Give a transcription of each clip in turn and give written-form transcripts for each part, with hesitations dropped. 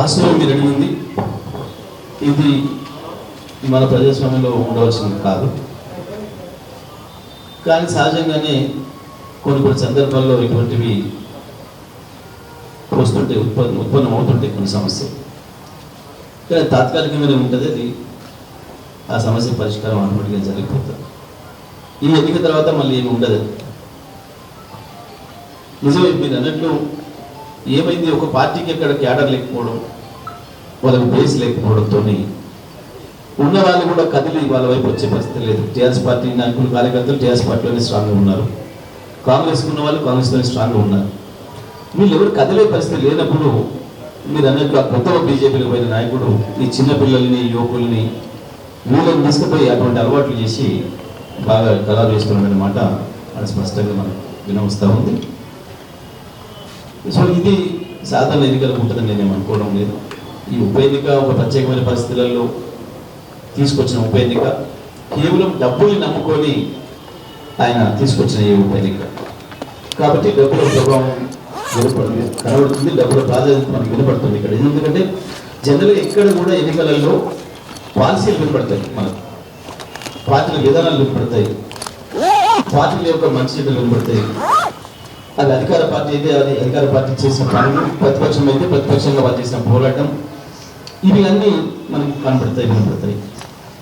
వాస్తవం మీరు అడిగింది ఇది మన ప్రజాస్వామ్యంలో ఉండవలసింది కాదు. కానీ సహజంగానే కొన్ని సందర్భాల్లో ఇటువంటివి వస్తుంటే ఉత్పన్నం అవుతుంటాయి కొన్ని సమస్యలు. కానీ తాత్కాలికంగానే ఉంటుంది, అది ఆ సమస్య పరిష్కారం ఆటోమేటిక్గా జరిగిపోతుంది. ఈ ఎన్నిక తర్వాత మళ్ళీ ఏమి ఉండదు. నిజమే మీరు అన్నట్లు ఏమైంది, ఒక పార్టీకి ఎక్కడ క్యాడర్ లేకపోవడం, వాళ్ళకి బేస్ లేకపోవడంతో ఉన్న వాళ్ళు కూడా కదిలి వాళ్ళ వైపు వచ్చే పరిస్థితి లేదు. టీఆర్ఎస్ పార్టీ నాయకులు కార్యకర్తలు టీఆర్ఎస్ పార్టీలోనే స్ట్రాంగ్గా ఉన్నారు, కాంగ్రెస్కి ఉన్న వాళ్ళు కాంగ్రెస్లోనే స్ట్రాంగ్గా ఉన్నారు. వీళ్ళు ఎవరు కదిలే పరిస్థితి లేనప్పుడు మీరు అన్నట్లు ఆ కొత్త బీజేపీలో పోయిన నాయకుడు ఈ చిన్నపిల్లల్ని యువకుల్ని వీళ్ళని తీసుకుపోయి అటువంటి అలవాట్లు చేసి బాగా ఖరాబు చేస్తున్నాడనమాట. అది స్పష్టంగా మనకు వినవస్తూ ఉంది. సో ఇది సాధారణ ఎన్నికలకు ఉంటుందని నేనేం అనుకోవడం లేదు. ఈ ఉప ఎన్నిక ఒక ప్రత్యేకమైన పరిస్థితులలో తీసుకొచ్చిన ఉప ఎన్నిక, కేవలం డబ్బుల్ని నమ్ముకొని ఆయన తీసుకొచ్చిన ఈ ఉప ఎన్నిక కాబట్టి డబ్బుల ప్రభావం కనబడుతుంది, డబ్బుల ప్రాధాన్యత మనకు వినపడుతుంది ఇక్కడ. ఎందుకంటే జనరల్గా ఎక్కడ కూడా ఎన్నికలలో పాలసీలు వినపడతాయి, మనకు పార్టీల విధానాలు వినపడతాయి, పార్టీల యొక్క మంచి చెడ్డలు వినపడతాయి. అది అధికార పార్టీ అయితే అది అధికార పార్టీ చేసిన పనులు, ప్రతిపక్షం అయితే ప్రతిపక్షంగా వాళ్ళు చేసిన పోరాటం, ఇవి అన్నీ మనకు కనపడతాయి, వినపడతాయి.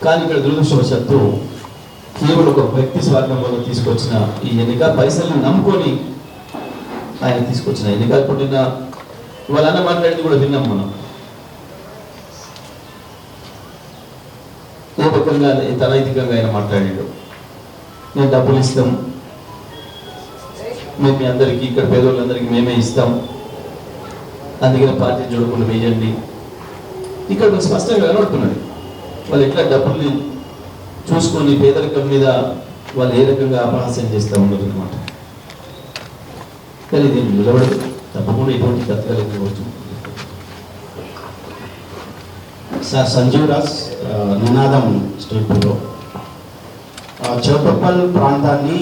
కానీ ఇక్కడ దురదృష్టవశాత్తు కేవలం ఒక వ్యక్తి స్వార్థంలో తీసుకొచ్చిన ఈ ఎన్నిక, పైసల్ని నమ్ముకొని ఆయన తీసుకొచ్చిన ఎన్నిక. పుట్టిన వాళ్ళన్న మాట్లాడింది కూడా విన్నాం మనం. ఏ రకంగా తనైతికంగా ఆయన మాట్లాడాడు, నేను డబ్బులు ఇస్తాం, మేము మీ అందరికీ ఇక్కడ పేదోళ్ళందరికీ మేమే ఇస్తాం, అందుకని పార్టీ చూడకుండా వేయండి. ఇక్కడ స్పష్టంగా కనబడుతున్నాడు వాళ్ళు ఎట్లా డబ్బుల్ని చూసుకొని పేదరికం మీద వాళ్ళు ఏ రకంగా అపహాస్యం చేస్తూ ఉన్నారు అనమాట. కానీ ఇది నిలబడదు, తప్పకుండా ఇటువంటి తత్కాలిక. సార్ సంజీవ్ రాజ్, నినాదం స్టేట్ బ్యూరో. చౌటుప్పల్ ప్రాంతాన్ని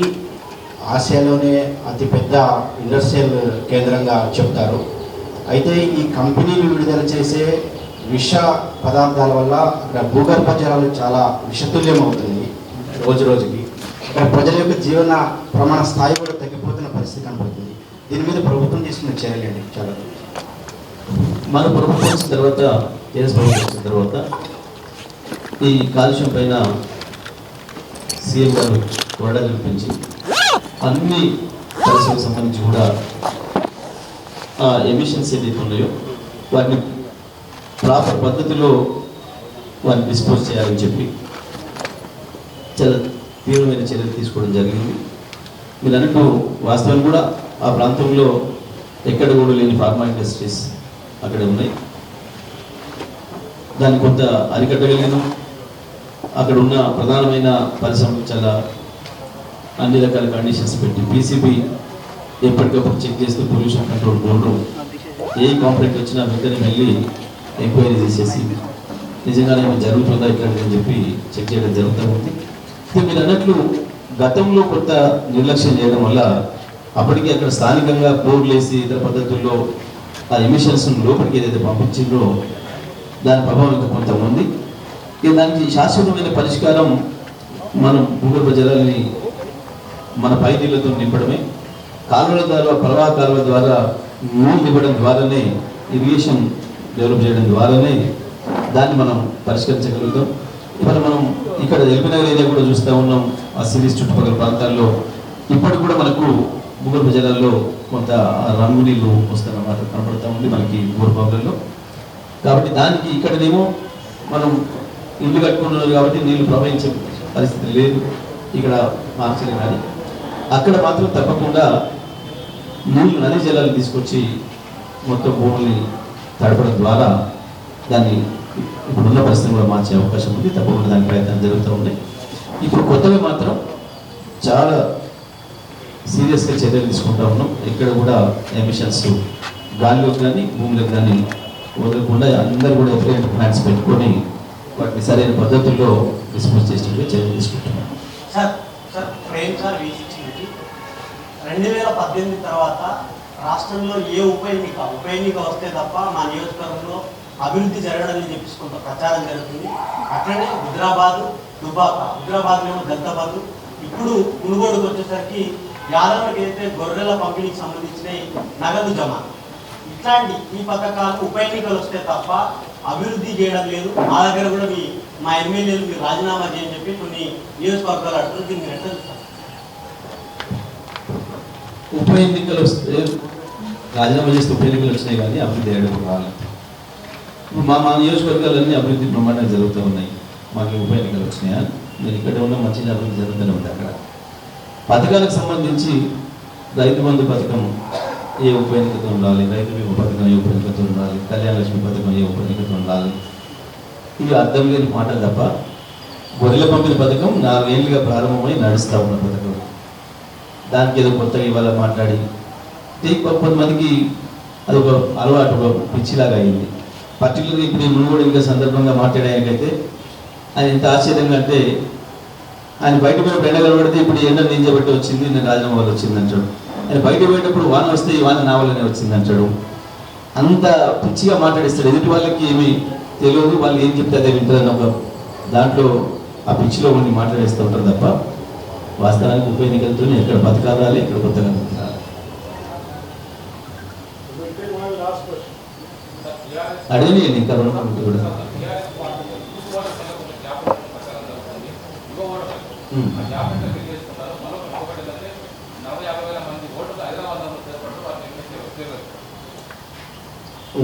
ఆసియాలోనే అతిపెద్ద ఇండస్ట్రియల్ కేంద్రంగా చెప్తారు. అయితే ఈ కంపెనీలు విడుదల చేసే విష పదార్థాల వల్ల అక్కడ భూగర్భ జలాలు చాలా విషతుల్యం అవుతుంది రోజు రోజుకి. అక్కడ ప్రజల యొక్క జీవన ప్రమాణ స్థాయి కూడా తగ్గిపోతున్న పరిస్థితి కనబడుతుంది. దీని మీద ప్రభుత్వం తీసుకున్న చర్యలండి చాలా. మన ప్రభుత్వం వచ్చిన తర్వాత, టీఆర్ఎస్ ప్రభుత్వం వచ్చిన తర్వాత ఈ కాలుష్యం పైన సీఎం గారు కొరడా కల్పించి అన్ని పరిశ్రమలకు సంబంధించి కూడా ఎమిషన్స్ ఏదైతే ఉన్నాయో వాటిని ప్రాపర్ పద్ధతిలో వాటిని డిస్పోజ్ చేయాలని చెప్పి చాలా తీవ్రమైన చర్యలు తీసుకోవడం జరిగింది. మీరు అన్నట్టు వాస్తవం కూడా ఆ ప్రాంతంలో ఎక్కడ కూడా లేని ఫార్మా ఇండస్ట్రీస్ అక్కడ ఉన్నాయి. దాన్ని కొంత అరికట్టగలిగాను. అక్కడ ఉన్న ప్రధానమైన పరిశ్రమలు చాలా అన్ని రకాల కండిషన్స్ పెట్టి పీసీబీ ఎప్పటికప్పుడు చెక్ చేస్తూ పొల్యూషన్ కంట్రోల్ బోర్డు ఏ కాంప్లైంట్ వచ్చినా వెంటనే వెళ్ళి ఎంక్వైరీ చేసేసి నిజంగానే జరుగుతుందా ఇట్లాంటిది అని చెప్పి చెక్ చేయడం జరుగుతూ ఉంది. మీరు అన్నట్లు గతంలో కొంత నిర్లక్ష్యం చేయడం వల్ల అప్పటికి అక్కడ స్థానికంగా బోర్డులు వేసి ఇతర పద్ధతుల్లో ఆ ఎమిషన్స్ లోపలికి ఏదైతే పంపించిందో దాని ప్రభావం ఇంకా కొంత ఉంది. ఇక దానికి శాశ్వతమైన పరిష్కారం మనం భూగర్భ జలాల్ని మన పై నీళ్ళతో నింపడమే, కాలువల ద్వారా ప్రవాహ కాలువ ద్వారా నీళ్ళు ఇవ్వడం ద్వారానే, ఇరిగేషన్ డెవలప్ చేయడం ద్వారానే దాన్ని మనం పరిష్కరించగలుగుతాం. ఇవాళ మనం ఇక్కడ ఎల్బీనగర్ ఏరియా కూడా చూస్తూ ఉన్నాం. ఆ సిరీస్ చుట్టుపక్కల ప్రాంతాల్లో ఇప్పటికి కూడా మనకు భూగర్భ జలాల్లో కొంత రంగు నీళ్ళు వస్తున్నమాట కనపడుతూ ఉంది మనకి బోర్ ప్రాబ్లంలో. కాబట్టి దానికి ఇక్కడనేమో మనం ఇల్లు కట్టుకున్నారు కాబట్టి నీళ్లు ప్రవహించే పరిస్థితి లేదు ఇక్కడ మార్చలే. కానీ అక్కడ మాత్రం తప్పకుండా నీళ్లు నదీ జలాలు తీసుకొచ్చి మొత్తం భూముల్ని తడపడం ద్వారా దాన్ని ఇప్పుడున్న పరిస్థితిని కూడా మార్చే అవకాశం ఉంది. తప్పకుండా దాని ప్రయత్నాలు జరుగుతూ ఉన్నాయి. ఇప్పుడు కొత్తగా మాత్రం చాలా సీరియస్గా చర్యలు తీసుకుంటా ఉన్నాం. ఇక్కడ కూడా ఎమిషన్స్ గాలిలోకి కానీ భూములకు కానీ వదలకుండా అందరూ కూడా ఎఫ్ఐఆర్ ప్లాన్స్ పెట్టుకొని వాటిని సరైన పద్ధతుల్లో డిస్పోజ్ చేసినట్టు చర్యలు తీసుకుంటున్నాం. సార్ 2018 తర్వాత రాష్ట్రంలో ఏ ఉప ఎన్నిక వస్తే తప్ప మా నియోజకవర్గంలో అభివృద్ధి జరగడని చెప్పేసి కొంత ప్రచారం జరుగుతుంది. అట్లనే హుజరాబాద్లో దళితాబాద్, ఇప్పుడు మునుగోడుకు వచ్చేసరికి యాదవులకు అయితే గొర్రెల పంపిణీకి సంబంధించిన నగదు జమ, ఇట్లాంటి ఈ పథకాలు ఉప ఎన్నికలు వస్తే తప్ప అభివృద్ధి చేయడం లేదు. మా దగ్గర కూడా మా ఎమ్మెల్యేలు మీరు రాజీనామా చేయని చెప్పి కొన్ని నియోజకవర్గాలు అడుగుతుంది. దీన్ని ఎట్లా చూస్తారు? ఉప ఎన్నికలు వస్తే రాజీనామా చేస్తే ఉప ఎన్నికలు వచ్చినాయి కానీ అభివృద్ధి చేయడం రాలేదు. ఇప్పుడు మా నియోజకవర్గాలన్నీ అభివృద్ధి బ్రహ్మాండంగా జరుగుతూ ఉన్నాయి. మాకు ఉప ఎన్నికలు వచ్చినాయా? నేను ఇక్కడ ఉన్న మంచిగా అభివృద్ధి జరుగుతూనే ఉంది. అక్కడ పథకాలకు సంబంధించి రైతు బంధు పథకం ఏ ఉప ఎన్నికతో ఉండాలి, రైతు బీమా పథకం ఏ ఉప ఎన్నికతో ఉండాలి, కళ్యాణ లక్ష్మి పథకం ఏ ఉప ఎన్నికతో ఉండాలి, ఇవి అర్థం లేని మాటలు తప్ప గొర్రెల పంపిణీ పథకం 4 ఏళ్ళుగా ప్రారంభమై నడుస్తూ ఉన్న పథకం. దానికి ఏదో కొత్తగా ఇవాళ మాట్లాడి కొంతమందికి అది ఒక అలవాటు, ఒక పిచ్చిలాగా అయింది. పర్టికులర్గా ఇప్పుడు ఈ మునుగోడు ఇంకా సందర్భంగా మాట్లాడాకైతే ఆయన ఎంత ఆశ్చర్యంగా అంటే, ఆయన బయట పోయినప్పుడు ఎండ కనబడితే ఇప్పుడు ఎండ నింజబట్టి వచ్చింది, నేను రాజీనామా వల్ల వచ్చింది అంటాడు. ఆయన బయట పోయేటప్పుడు వాన వస్తే ఈ వాన నా వల్లనే వచ్చింది అంటాడు. అంత పిచ్చిగా మాట్లాడిస్తాడు. ఎదుటి వాళ్ళకి ఏమీ తెలియదు, వాళ్ళు ఏం చెప్తే అదే వింటారని ఒక దాంట్లో ఆ పిచ్చిలో ఉండి మాట్లాడేస్తూ ఉంటారు తప్ప వాస్తవానికి ఉప ఎన్నికలతో ఎక్కడ పథకాలు రాలి, ఎక్కడ కొత్తగా రాలి. అడిగి ఇంకా 2 మంది కూడా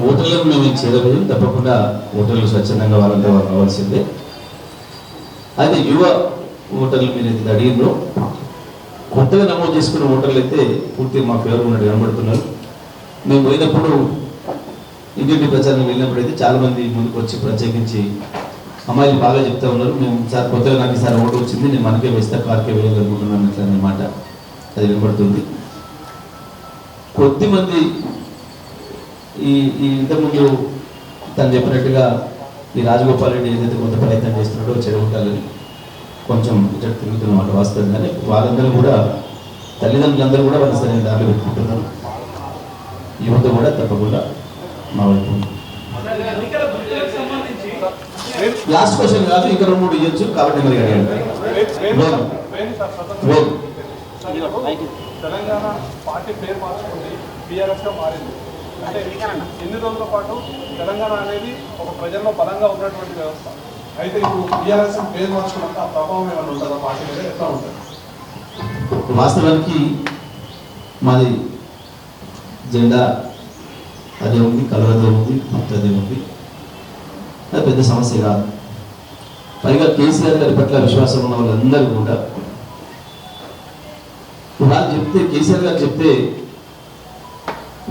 ఓటర్లకు మేము చేయలేదు. తప్పకుండా ఓటర్లు స్వచ్ఛందంగా వాళ్ళంతా వాళ్ళు రావాల్సిందే. అయితే యువ ఓటర్లు మీరు ఇది అడిగిందో కొత్తగా నమోదు చేసుకున్న ఓటర్లు అయితే పూర్తిగా మా పేరు ఉన్నట్టు కనబడుతున్నారు. మేము పోయినప్పుడు ఇంటింటి ప్రచారం వెళ్ళినప్పుడు అయితే చాలామంది ముందుకు వచ్చి ప్రత్యేకించి అమ్మాయిలు బాగా చెప్తా ఉన్నారు. మేము సార్ కొత్తగా నాకు ఈసారి ఓటు వచ్చింది, నేను మనకే వేస్తా, కార్కే వేయాలనుకుంటున్నాను ఇట్లా అన్నమాట. అది వినబడుతుంది. కొద్దిమంది ఈ ఇంతకుముందు తను చెప్పినట్టుగా ఈ రాజగోపాల్ రెడ్డి ఏదైతే కొంత ప్రయత్నం చేస్తున్నాడో చెడగొట్టాలని కొంచెం ఇటు తిరుగుతున్నమాట వాస్తవం. కానీ వాళ్ళందరూ కూడా తల్లిదండ్రులందరూ కూడా వాళ్ళ సరైన దారిలో పెట్టుకుంటున్నారు. యువత కూడా తప్పకుండా మా వైపు. లాస్ట్ క్వశ్చన్ కాదు, ఇంకా 2-3 ఇవ్వచ్చు కాబట్టి మరి తెలంగాణ పార్టీ పేరు మార్చుకుంది, బీఆర్ఎస్గా మారింది. అంటే ఎన్ని రోజుల పాటు తెలంగాణ అనేది ఒక ప్రజల్లో బలంగా ఉన్నటువంటి వ్యవస్థ. అయితే ఇప్పుడు బీఆర్ఎస్ పేరు మార్చుకున్నాక ఆ ప్రభావం ఏమైనా ఉంటుందా పార్టీ మీద, ఎట్లా ఉంటుంది? వాస్తవానికి మాది జెండా అదే ఉంది, కలర్ అదే ఉంది, అదే ఉంది. అది పెద్ద సమస్య కాదు. పైగా కేసీఆర్ గారి పట్ల విశ్వాసం ఉన్న వాళ్ళందరూ కూడా వాళ్ళు చెప్తే, కేసీఆర్ గారు చెప్తే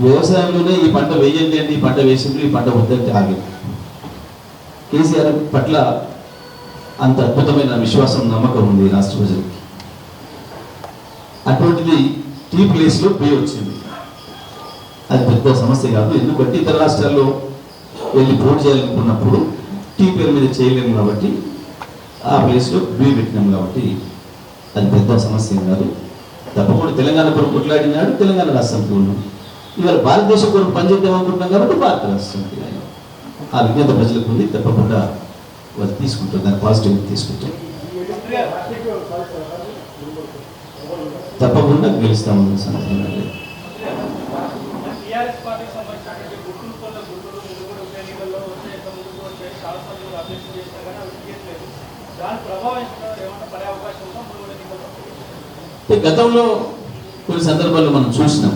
వ్యవసాయంలోనే ఈ పంట వేయండి అంటే ఈ పంట వేసింది, ఈ పంట వద్దంటే ఆగింది. కేసీఆర్ పట్ల అంత అద్భుతమైన విశ్వాసం, నమ్మకం ఉంది రాష్ట్ర ప్రజలకి. అటువంటిది టీ ప్లేస్లో పే వచ్చింది. అది పెద్ద సమస్య కాదు. ఎందుకంటే ఇతర రాష్ట్రాల్లో వెళ్ళి పోటీ చేయాలనుకున్నప్పుడు టీ పేరు మీద చేయలేము కాబట్టి ఆ ప్లేస్లో బీ పెట్టినాం కాబట్టి అది పెద్ద సమస్య కాదు. తప్పకుండా తెలంగాణ కొరకు కొట్లాడినాడు, తెలంగాణ రాష్ట్రానికి ఉన్నాం. ఇవాళ భారతదేశం కొరకు పనిచేద్దాం అనుకుంటున్నాం కాబట్టి భారత రాష్ట్రానికి ఆ విజ్ఞత ప్రజలకు ఉంది. తప్పకుండా వాళ్ళు తీసుకుంటారు, దాన్ని పాజిటివ్ తీసుకుంటారు. తప్పకుండా గెలుస్తామని సందర్భంగా లేదు. గతంలో కొన్ని సందర్భాల్లో మనం చూసినాం,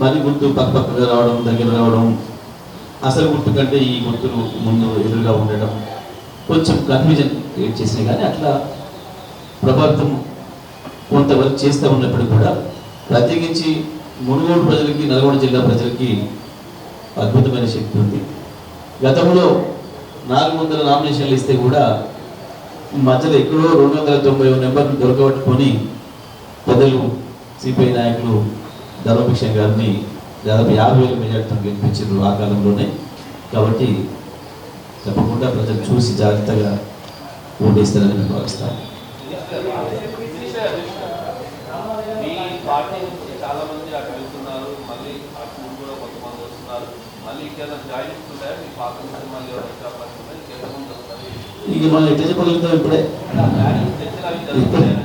మరి గుర్తు పక్కగా రావడం, దగ్గర రావడం, అసలు గుర్తు కంటే ఈ గుర్తులు ముందు ఎదురుగా ఉండడం కొంచెం కన్ఫ్యూజన్ క్రియేట్ చేసినాయి. కానీ అట్లా ప్రభావితం కొంతవరకు చేస్తూ ఉన్నప్పటికీ కూడా ప్రత్యేకించి మునుగోడు ప్రజలకి, నల్గొండ జిల్లా ప్రజలకి అద్భుతమైన శక్తి ఉంది. గతంలో 400 నామినేషన్లు ఇస్తే కూడా మధ్యలో ఎక్కడో 290 నెంబర్లు దొరకబట్టుకొని పెద్దలు సిపిఐ నాయకులు ధర్మభిక్ష గారిని దాదాపు 50,000 మెజార్టీతో గెలిపించారు ఆ కాలంలోనే. కాబట్టి తప్పకుండా ప్రజలు చూసి జాగ్రత్తగా ఓటేస్తారని నేను భావిస్తాను. పార్టీ నుంచి చాలా మంది అటు వెళ్తున్నారు, మళ్ళీ అటు కూడా కొంతమంది వస్తున్నారు, మళ్ళీ ఇంకేదైనా జాయినింగ్స్ ఉంటాయా మీ పాత నుంచి మళ్ళీ వచ్చే అవకాశం ఉంటాయి ఇంకెంతమంది చదువుతారు ఇక మనం ఎట్లా చెప్పగలుగుతాం ఇప్పుడే చర్చలు అవి జరుగుతున్నాయని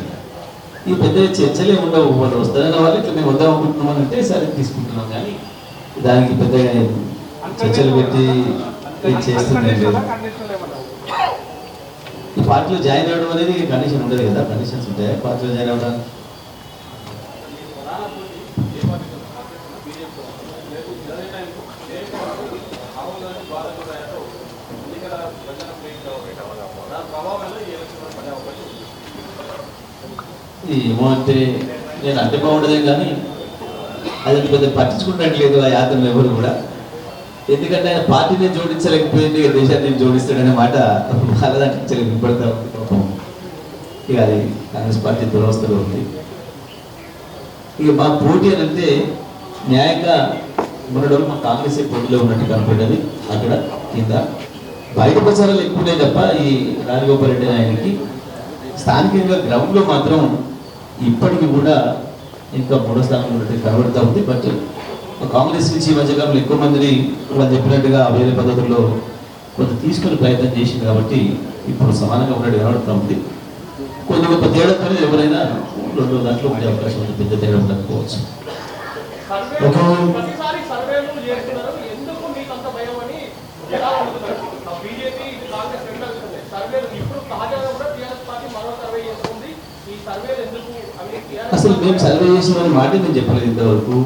ఈ పెద్ద చర్చలే ఉండవు. వాళ్ళు వస్తారన్న వాళ్ళు ఇట్లా మేము వద్దాం అనుకుంటున్నాం అంటే సరే తీసుకుంటున్నాం, కానీ దానికి పెద్దగా చర్చలు పెట్టి చేస్తుంది లేదు. ఈ పార్టీలో జాయిన్ అవ్వడం అనేది కండిషన్ ఉండదు కదా, కండిషన్స్ ఉంటాయా పార్టీలో జాయిన్ అవ్వడానికి? ఏమో అంటే నేను అంటే బాగుండదేం, కానీ అది పెద్ద పట్టించుకున్నట్లేదు ఆ యాత్రలు ఎవరు కూడా. ఎందుకంటే ఆయన పార్టీని జోడించలేకపోయింది, దేశాన్ని జోడిస్తాడనే మాట వాళ్ళ దాంట్లో వినపడతా ఉంది పాపం. ఇక అది కాంగ్రెస్ పార్టీ దురవస్థలో ఉంది. ఇక మా పోటీ అని అంటే న్యాయంగా ఉండడం మా కాంగ్రెస్ పోటీలో ఉన్నట్టు కనపడ్డది. అక్కడ కింద బయట ప్రచారాలు ఎక్కువనే తప్ప ఈ రాజగోపాల్ రెడ్డి ఆయనకి స్థానికంగా గ్రౌండ్లో మాత్రం ఇప్పటికీ కూడా ఇంకా మూడో స్థానంలో ఉన్నట్టు కనబడుతూ ఉంది. బట్ కాంగ్రెస్ నుంచి ఈ మధ్యకాలంలో ఎక్కువ మందిని వాళ్ళు చెప్పినట్టుగా వేరే పద్ధతుల్లో కొంత తీసుకునే ప్రయత్నం చేసింది కాబట్టి ఇప్పుడు సమానంగా ఉన్నట్టు కనబడుతూ ఉంది. కొన్ని గొప్ప తేడాతో ఎవరైనా రెండో దాంట్లో ఉండే అవకాశం ఉంది, పెద్ద తేడా ఉండకపోవచ్చు. ప్రతిసారి సర్వేలు చేస్తున్నారు, ఎందుకు మీకు అంత భయం అని ఎలా ఉంటుంది? బీజేపీ కాంగ్రెస్ రెండు వెళ్తున్నాయి సర్వేలు. ఇప్పుడు తాజాగా కూడా టీఆర్ఎస్ పార్టీ మరో సర్వే చేస్తుంది. ఈ సర్వేలు ఎందుకు అసలు మేము సర్వే చేసిన మాట నేను చెప్పలేదు ఇంతవరకు.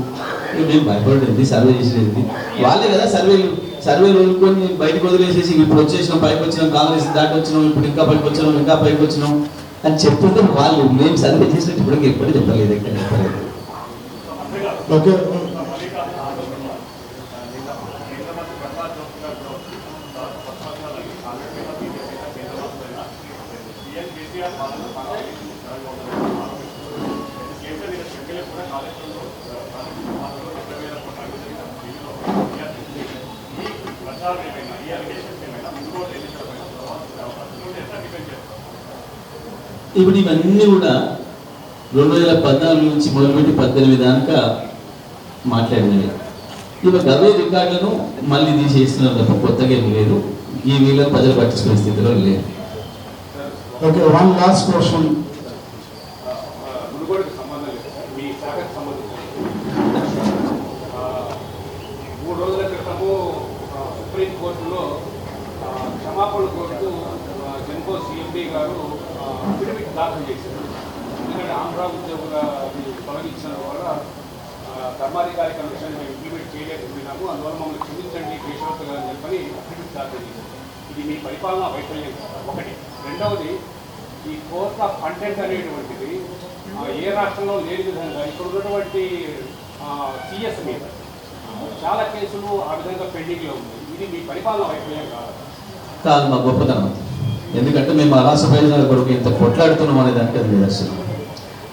మేము భయపడేది సర్వే చేసేది వాళ్ళే కదా. సర్వేలు వదులుకొని బయటకు వదిలేసేసి ఇప్పుడు వచ్చేసినాం, పైకి వచ్చినాం, కాంగ్రెస్ దాటి వచ్చినాం, ఇప్పుడు ఇంకా పైకి వచ్చినాం అని చెప్తుంటే వాళ్ళు మేము సర్వే చేసినట్టు ఇప్పటికీ ఎప్పుడు చెప్పలేదు, ఎక్కడ చెప్పలేదు. ఓకే, ఇప్పుడు ఇవన్నీ కూడా 2014 నుంచి మొదలుపెట్టి 18 దాకా మాట్లాడినవి. ఇవి గవే రికార్డులను మళ్ళీ తీసేస్తున్నారు తప్ప కొత్తగా ఏమి లేదు. ఈ వీళ్ళని ప్రజలు పట్టించుకునే స్థితిలో లేదు. Okay, one last question. మునుగోడుకు సంబంధం లేదు, మీ శాఖకు సంబంధించి 3 రోజుల క్రితము సుప్రీంకోర్టులో క్షమాపణ కోరుతూ జెన్కో సిఎండి గారు అఫిడవిట్ దాఖలు చేశారు. ఎందుకంటే ఆంధ్ర ఉద్యోగుల తొలగించడం వల్ల ధర్మాధికారి కమిషన్ మేము ఇంప్లిమెంట్ చేయలేకపోయినాము, అందువల్ల మమ్మల్ని క్షమించండి కేశవత్ గారు అని చెప్పని అఫిడవిట్ దాఖలు చేశారు. ఇది మీ పరిపాలనా వైఫల్యం ఒకటి. రెండవది, ఈ కోర్ట్ ఆఫ్ కంటెంట్ అనేటువంటిది ఏ రాష్ట్రంలో లేని విధంగా ఇక్కడ ఉన్నటువంటి సిఎస్ మీద చాలా కేసులు ఆ విధంగా పెండింగ్లో ఉంది. ఇది మీ పరిపాలన వైఫల్యం కాదు, మా గొప్పతనం. ఎందుకంటే మేము మా రాష్ట్ర ప్రయోజనాల కొరకు ఇంత కొట్లాడుతున్నాం అనే దానికి అది నిదర్శనం.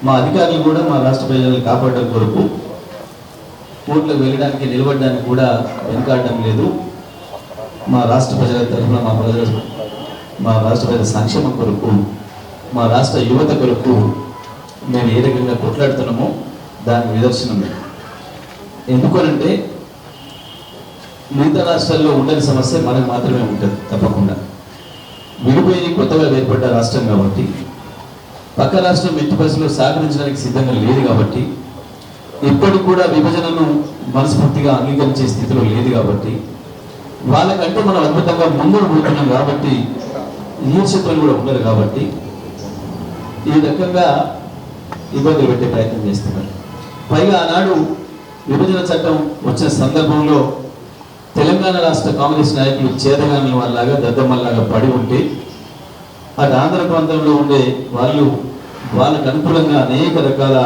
మా అధికారులు కూడా మా రాష్ట్ర ప్రయోజనాలు కాపాడడం కొరకు కోర్టులకు వెళ్ళడానికి నిలబడడానికి కూడా వెనుకాడడం లేదు. మా రాష్ట్ర ప్రజల తరఫున మా రాష్ట్ర ప్రజల సంక్షేమం కొరకు, మా రాష్ట్ర యువత కొరకు మేము ఏ రకంగా కొట్లాడుతున్నామో దానికి నిదర్శనం. ఎందుకనంటే మిగతా రాష్ట్రాల్లో ఉండని సమస్య మనకు మాత్రమే ఉంటుంది. తప్పకుండా విడిపోయి కొత్తగా ఏర్పడ్డ రాష్ట్రం కాబట్టి, పక్క రాష్ట్రం ఎట్టి పరిస్థితుల్లో సహకరించడానికి సిద్ధంగా లేదు కాబట్టి, ఇప్పటికి కూడా విభజనను మనస్ఫూర్తిగా అంగీకరించే స్థితిలో లేదు కాబట్టి, వాళ్ళకంటే మనం అద్భుతంగా ముందుకు పోతున్నాం కాబట్టి, ఈర్ష్యతో కూడా ఉండరు కాబట్టి ఈ రకంగా ఇబ్బందులు పెట్టే ప్రయత్నం చేస్తున్నారు. పైగా ఆనాడు విభజన చట్టం వచ్చిన సందర్భంలో తెలంగాణ రాష్ట్ర కాంగ్రెస్ నాయకులు చేతగాని వాళ్ళలాగా దద్దమ్మల్లాగా పడి ఉంటే, అటు ఆంధ్ర ప్రాంతంలో ఉండే వాళ్ళు వాళ్ళకు అనుకూలంగా అనేక రకాల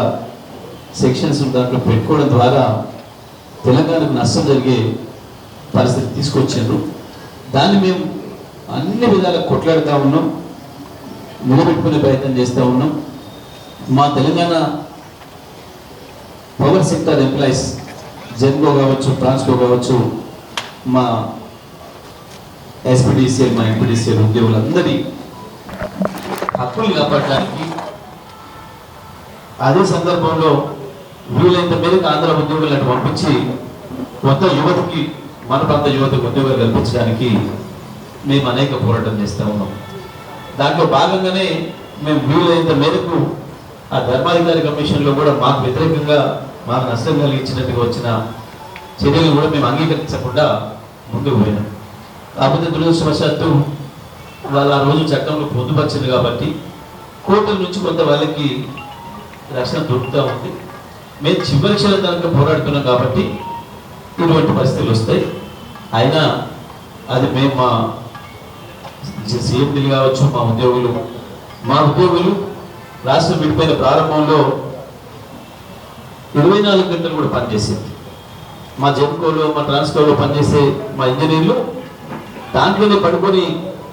సెక్షన్స్ దాంట్లో పెట్టుకోవడం ద్వారా తెలంగాణకు నష్టం జరిగే పరిస్థితి తీసుకొచ్చారు. దాన్ని మేము అన్ని విధాలా కొట్లాడుతూ ఉన్నాం, నిలబెట్టుకునే ప్రయత్నం చేస్తూ ఉన్నాం. మా Telangana power sector employees, Genco కావచ్చు, ట్రాన్స్కో కావచ్చు, మా ఎస్పీడీసీఎల్, మా ఎంపీడీసీఎల్ ఉద్యోగులందరి హక్కులు కాపాడడానికి, అదే సందర్భంలో వీలైనంత మేరకు ఆంధ్ర ఉద్యోగులను పంపించి కొత్త యువతకి మన ప్రాంత యువతకు ఉద్యోగాలు కల్పించడానికి మేము అనేక పోరాటం చేస్తూ ఉన్నాం. దాంట్లో భాగంగానే మేము వీలైనంత మేరకు ఆ ధర్మాధికారి కమిషన్లో కూడా మాకు వ్యతిరేకంగా మాకు నష్టం కలిగించినట్టుగా వచ్చిన చర్యలు కూడా మేము అంగీకరించకుండా ముందుకు పోయినాం. కాకపోతే దురదృష్టవశాత్తు వాళ్ళు ఆ రోజు చట్టంలో పొందుపరిచింది కాబట్టి కోర్టుల నుంచి కొంత వాళ్ళకి రక్షణ దొరుకుతూ ఉంది. మేము చివరి క్షణం దానికి పోరాడుతున్నాం కాబట్టి ఇటువంటి పరిస్థితులు వస్తాయి. అయినా అది మేము మా సీఎండీలు కావచ్చు, మా ఉద్యోగులు రాష్ట్రం విడిపోయిన ప్రారంభంలో 24 గంటలు కూడా పనిచేసేది. మా జెన్కోలో, మా ట్రాన్స్కోలో పనిచేసే మా ఇంజనీర్లు దాంట్లోనే పడుకొని,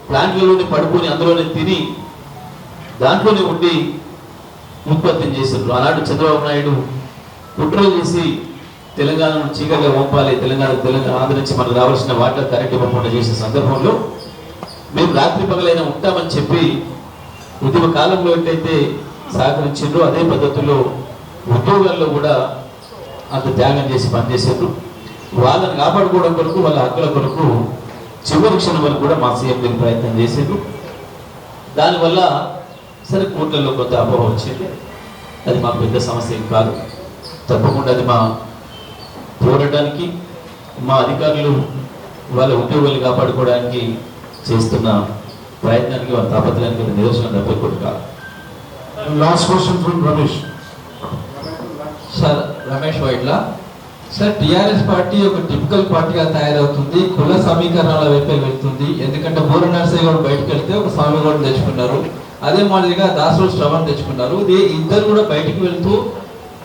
ప్లాంట్లలోనే పడుకొని, అందులోనే తిని, దాంట్లోనే ఉండి ఉత్పత్తి చేశారు. ఆనాడు చంద్రబాబు నాయుడు కుట్రలు చేసి తెలంగాణను చీకటిగా పంపాలి, తెలంగాణ ఆంధ్ర నుంచి మనకు రావాల్సిన వాటర్ కరెక్ట్ ఇవ్వకుండా చేసే సందర్భంలో మేము రాత్రి పగలైనా ఉంటామని చెప్పి ఉద్యమ కాలంలో ఎట్లయితే సహకరించారో అదే పద్ధతిలో ఉద్యోగాల్లో కూడా అంత త్యాగం చేసి పనిచేసారు. వాళ్ళని కాపాడుకోవడం కొరకు, వాళ్ళ హక్కుల కొరకు చివరి క్షణం వరకు కూడా మా సీఎం దీనికి ప్రయత్నం చేశారు. దానివల్ల సరే కోర్టులలో కొంత అపోహ వచ్చింది. అది మాకు పెద్ద సమస్య ఏం కాదు. తప్పకుండా అది మా పోరాటానికి, మా అధికారులు వాళ్ళ ఉద్యోగాలు కాపాడుకోవడానికి చేస్తున్న ప్రయత్నానికి, వాళ్ళ తాపత్రయానికి నిదర్శనం తప్పకుండా కాదు. Last question from Ramesh. Sir, Ramesh Vaitla. Sir, TRS party ఒక టిపికల్ పార్టీగా తయారవుతుంది, కుల సమీకరణాల వైపే వెళ్తుంది. ఎందుకంటే బూర నర్సయ్య గారు బయటకు వెళ్తే ఒక స్వామి గౌడ్ తెచ్చుకున్నారు, అదే మాదిరిగా దాసోడు శ్రవణ్ తెచ్చుకున్నారు. ఇద్దరు కూడా బయటకు వెళ్తూ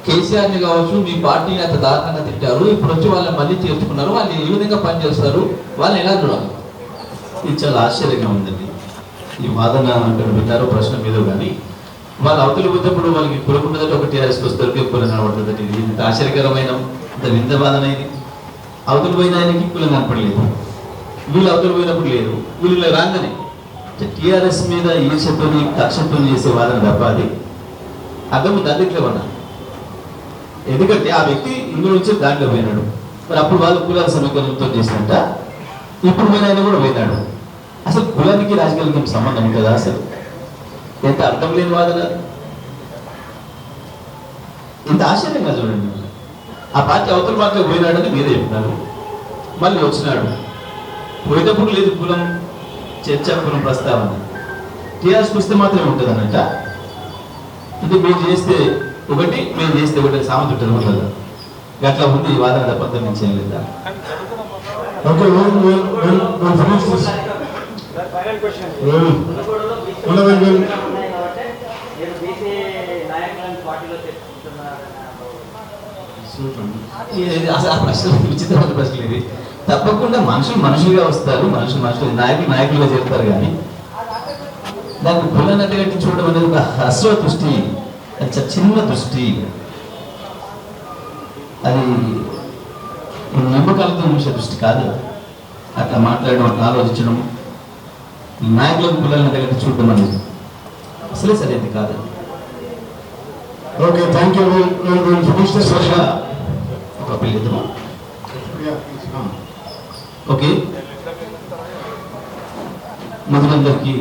కేసీఆర్ని కావచ్చు, మీ పార్టీని అంత దారుణంగా తిట్టారు. ఇప్పుడు వచ్చి వాళ్ళని మళ్ళీ చేర్చుకున్నారు. వాళ్ళు ఏ విధంగా పనిచేస్తారు, వాళ్ళని ఎలా చూడాలి? ఇది చాలా ఆశ్చర్యంగా ఉందండి. ఈ వాదన అక్కడ విన్నారు ప్రశ్న మీద, కానీ వాళ్ళు అవతలి పోతేప్పుడు వాళ్ళకి కులకుండదంటే ఒక టీఆర్ఎస్కి వస్తారు, కులం కనబడుతుందంటే ఇది ఇంత ఆశ్చర్యకరమైన ఇంత వింత వాదన. ఇది అవతలి పోయిన ఆయనకి కులం కనపడలేదు, వీళ్ళు అవతలి పోయినప్పుడు లేదు, వీళ్ళు రాగానే టీఆర్ఎస్ మీద ఈర్ష్యతోని కక్షతో చేసే వాదన తప్ప అది అర్థం దాంట్లో ఉన్నా. ఎందుకంటే ఆ వ్యక్తి ఇందులో నుంచి దాంట్లో పోయినాడు, మరి అప్పుడు వాళ్ళు కులాల సమీకరణతో చేసినట్ట, ఇప్పుడు పోయిన ఆయన కూడా పోయినాడు. అసలు కులానికి రాజకీయాలకి సంబంధం ఉంటుందా? అసలు ఎంత అర్థం లేని వాదన, ఇంత ఆశ్చర్యంగా చూడండి. ఆ పార్టీ అవతల పార్టీలో పోయినాడని మీరే చెప్పినారు, మళ్ళీ వచ్చినాడు. పోయేటప్పుడు లేదు కులం చర్చ, కులం ప్రస్తావన. టీఆర్ఎస్కి వస్తే మాత్రమే ఉంటుంది అన్నట్ట. అంటే మీరు చేస్తే ఒకటి, మేము చేస్తే ఒకటి సామెత ఉంటుంది ఉంటుంది. అట్లా ఉంది ఈ వాదన తప్ప నుంచి ఏం లేదా? ఓకే, అసలు ఆ ప్రశ్న విచిత్రమైన ప్రశ్నలు ఇది. తప్పకుండా మనుషులుగా వస్తారు, మనుషులు నాయకులుగా చేరుతారు. కానీ దానికి కులాన్ని కట్టి చూడడం అనేది ఒక హ్రస్వ దృష్టి, అది చిన్న దృష్టి. అది నమ్మకాలతో చూసే దృష్టి కాదు. అట్లా మాట్లాడడం, అట్లా ఆలోచించడం, నాయకులకు పిల్లల్ని దగ్గర చూడడం అనేది అసలే సరైనది కాదు. Okay, thank you. ఒక పిల్లలు ఓకే, మొదలందరికీ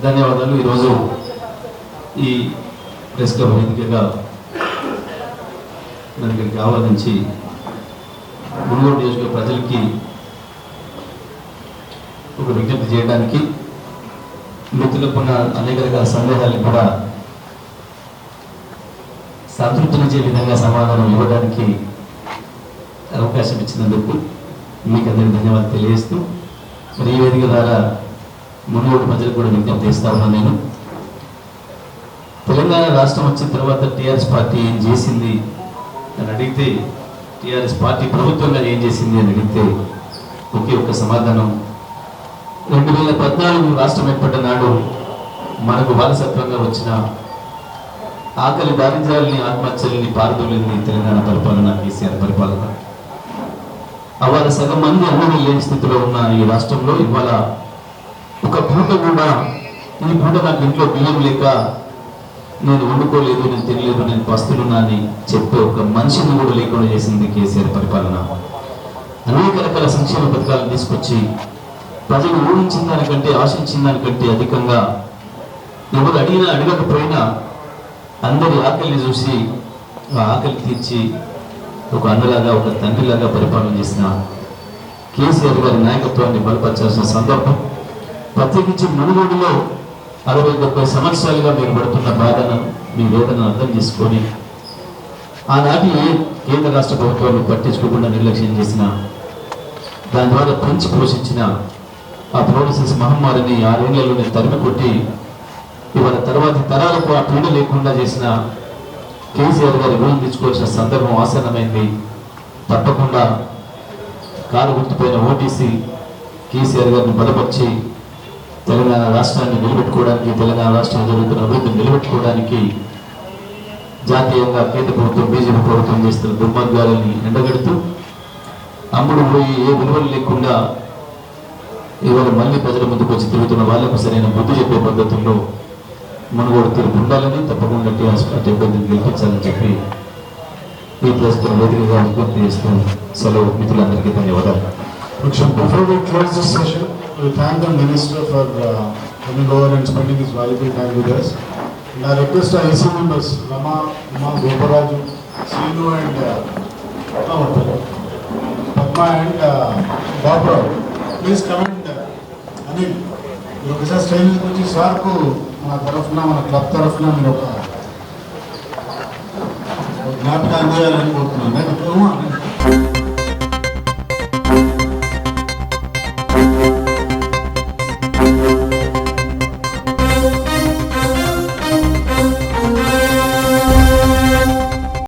ధన్యవాదాలు. ఈరోజు ఈ ప్రెస్ క్లబ్ వేదికగా దానికి ఆహ్వానించి మునుగోడు నియోజకవర్గ ప్రజలకి ఒక విజ్ఞప్తి చేయడానికి, మిత్రులకు ఉన్న అనేక రకాల సందేహాలను కూడా సంతృప్తినిచ్చే విధంగా సమాధానం ఇవ్వడానికి అవకాశం ఇచ్చినందుకు మీకు అందరికీ ధన్యవాదాలు తెలియజేస్తూ, మరి ఈ వేదిక ద్వారా మునుగోడు ప్రజలకు కూడా విజ్ఞప్తి చేస్తా ఉన్నాను. నేను తెలంగాణ రాష్ట్రం వచ్చిన తర్వాత టీఆర్ఎస్ పార్టీ ఏం చేసింది అని అడిగితే, టీఆర్ఎస్ పార్టీ ప్రభుత్వంగా ఏం చేసింది అని అడిగితే ఒకే ఒక్క సమాధానం, 2014 రాష్ట్రం ఏర్పడ్డ నాడు మనకు వారసత్వంగా వచ్చిన ఆకలి దారిద్ర్యాలని, ఆత్మహత్యలని, పారదోలింది తెలంగాణ పరిపాలన, కేసీఆర్ పరిపాలన. అవాళ సగం మంది అన్నం లేని స్థితిలో ఉన్న ఈ రాష్ట్రంలో ఇవాళ ఒక పూట కూడా, ఈ పూట నాకు ఇంట్లో బియ్యం లేక నేను వండుకోలేదు, నేను తినలేదు, నేను పస్తులున్నా అని చెప్పే ఒక మనిషిని కూడా లేకుండా చేసింది కేసీఆర్ పరిపాలన. అనేక రకాల సంక్షేమ పథకాలను తీసుకొచ్చి ప్రజలు ఊహించిన దానికంటే ఆశించిన దానికంటే అధికంగా ఎవరు అడిగినా అడగకపోయినా అందరి ఆకలిని చూసి ఆ ఆకలి తీర్చి ఒక అన్నలాగా ఒక తండ్రిలాగా పరిపాలన చేసిన కేసీఆర్ గారి నాయకత్వాన్ని బలపరచాల్సిన సందర్భం. ప్రత్యేకించి మునుగోడులో 60-70 సంవత్సరాలుగా మీరు పడుతున్న బాధను మీ వేదనను అర్థం చేసుకొని ఆనాటి కేంద్ర రాష్ట్ర ప్రభుత్వాలు పట్టించుకోకుండా నిర్లక్ష్యం చేసిన దాని ద్వారా పెంచి పోషించిన ఆ ఫ్లోరోసిస్ మహమ్మారిని 6 ఏళ్లలోనే తరిమి కొట్టి ఇవాళ తర్వాతి తరాలకు ఆ పీడ లేకుండా చేసిన కేసీఆర్ గారి రుణం తెచ్చుకోవాల్సిన సందర్భం ఆసన్నమైంది. తప్పకుండా కాలు గుర్తుపోయిన ఓటీసీ కేసీఆర్ గారిని బలపరిచి తెలంగాణ రాష్ట్రాన్ని నిలబెట్టుకోవడానికి, తెలంగాణ రాష్ట్రంలో జరుగుతున్న అభివృద్ధిని నిలబెట్టుకోవడానికి జాతీయంగా కేంద్ర ప్రభుత్వం బీజేపీ ప్రభుత్వం చేస్తున్న దుర్మార్గాలని ఎండగడుతూ అమ్ముడు పోయి ఏ విలువలు లేకుండా ఇవాళ మళ్ళీ ప్రజల ముందుకు వచ్చి తిరుగుతున్న వాళ్లకు సరైన బుద్ధి చెప్పే పద్ధతుల్లో మునుగోడు తీర్పు ఉండాలని, తప్పకుండా టీఆర్ఎస్ పార్టీ అభ్యర్థిని గెలిపించాలని చెప్పి ఈ ప్రస్తుతం వేదికగా విజ్ఞప్తి చేస్తూ సెలవు. మిత్రులందరికీ ధన్యవాదాలు. Before we close this session, we thank the Minister for coming over and spending his valuable time with us. And I request our AC members, Rama, Uma, Goparaju, Sinu and Padma and Barbara, please come and Anil, మీరు ఒకసారి stage మీద వచ్చి సార్కు మన తరఫున, మన club తరఫున మీరు ఒక జ్ఞాపకం అందియాలని కోరుతున్నాను.